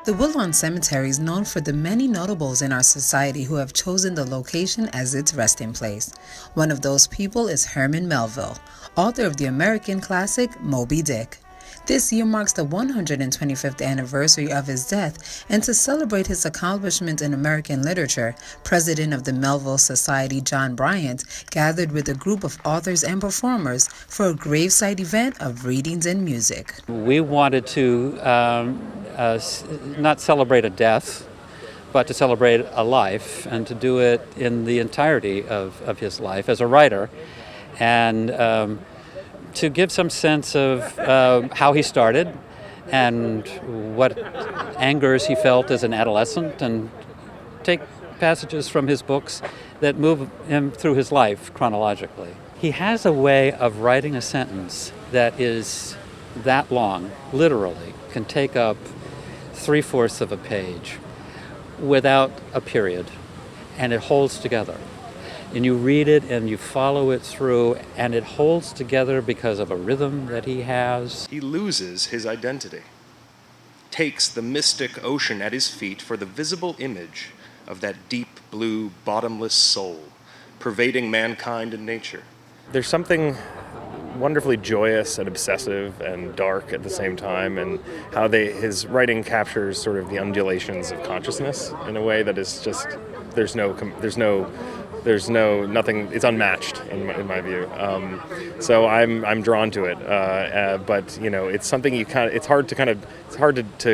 The Woodlawn Cemetery is known for the many notables in our society who have chosen the location as its resting place. One of those people is Herman Melville, author of the American classic Moby Dick. This year marks the 125th anniversary of his death, and to celebrate his accomplishments in American literature, President of the Melville Society John Bryant gathered with a group of authors and performers for a gravesite event of readings and music. We wanted to not celebrate a death, but to celebrate a life, and to do it in the entirety of his life as a writer, and to give some sense of how he started and what angers he felt as an adolescent, and take passages from his books that move him through his life chronologically. He has a way of writing a sentence that is that long, literally, can take up 3/4 of a page without a period, and it holds together. And you read it and you follow it through, and it holds together because of a rhythm that he has. He loses his identity, takes the mystic ocean at his feet for the visible image of that deep blue, bottomless soul, pervading mankind and nature. There's something wonderfully joyous and obsessive and dark at the same time, and how his writing captures sort of the undulations of consciousness in a way that is just, there's nothing. It's unmatched in my view. So I'm drawn to it. But it's something it's hard to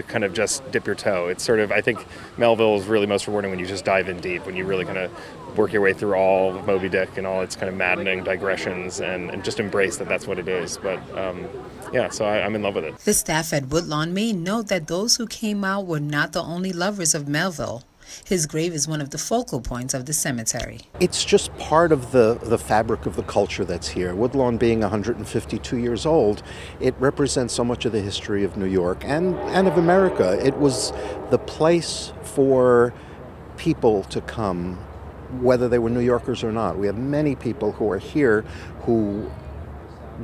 kind of just dip your toe. It's sort of, I think Melville is really most rewarding when you just dive in deep, when you really kind of work your way through all of Moby Dick and all its kind of maddening digressions, and just embrace that that's what it is. But so I'm in love with it. The staff at Woodlawn made note that those who came out were not the only lovers of Melville. His grave is one of the focal points of the cemetery. It's just part of the fabric of the culture that's here. Woodlawn being 152 years old, it represents so much of the history of New York and of America. It was the place for people to come, whether they were New Yorkers or not. We have many people who are here who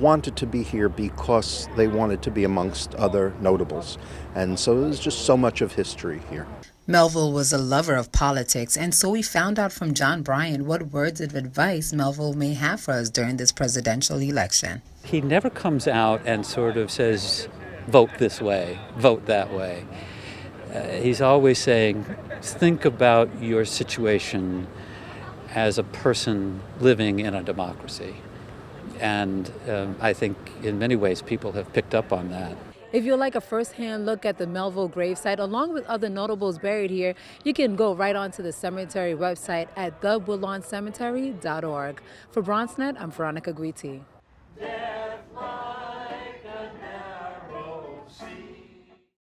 wanted to be here because they wanted to be amongst other notables. And so there's just so much of history here. Melville was a lover of politics, and so we found out from John Bryant what words of advice Melville may have for us during this presidential election. He never comes out and sort of says, vote this way, vote that way. He's always saying, think about your situation as a person living in a democracy. And I think in many ways people have picked up on that. If you'd like a first-hand look at the Melville gravesite, along with other notables buried here, you can go right onto the cemetery website at thewoodlawncemetery.org. For BronxNet, I'm Veronica Guiti.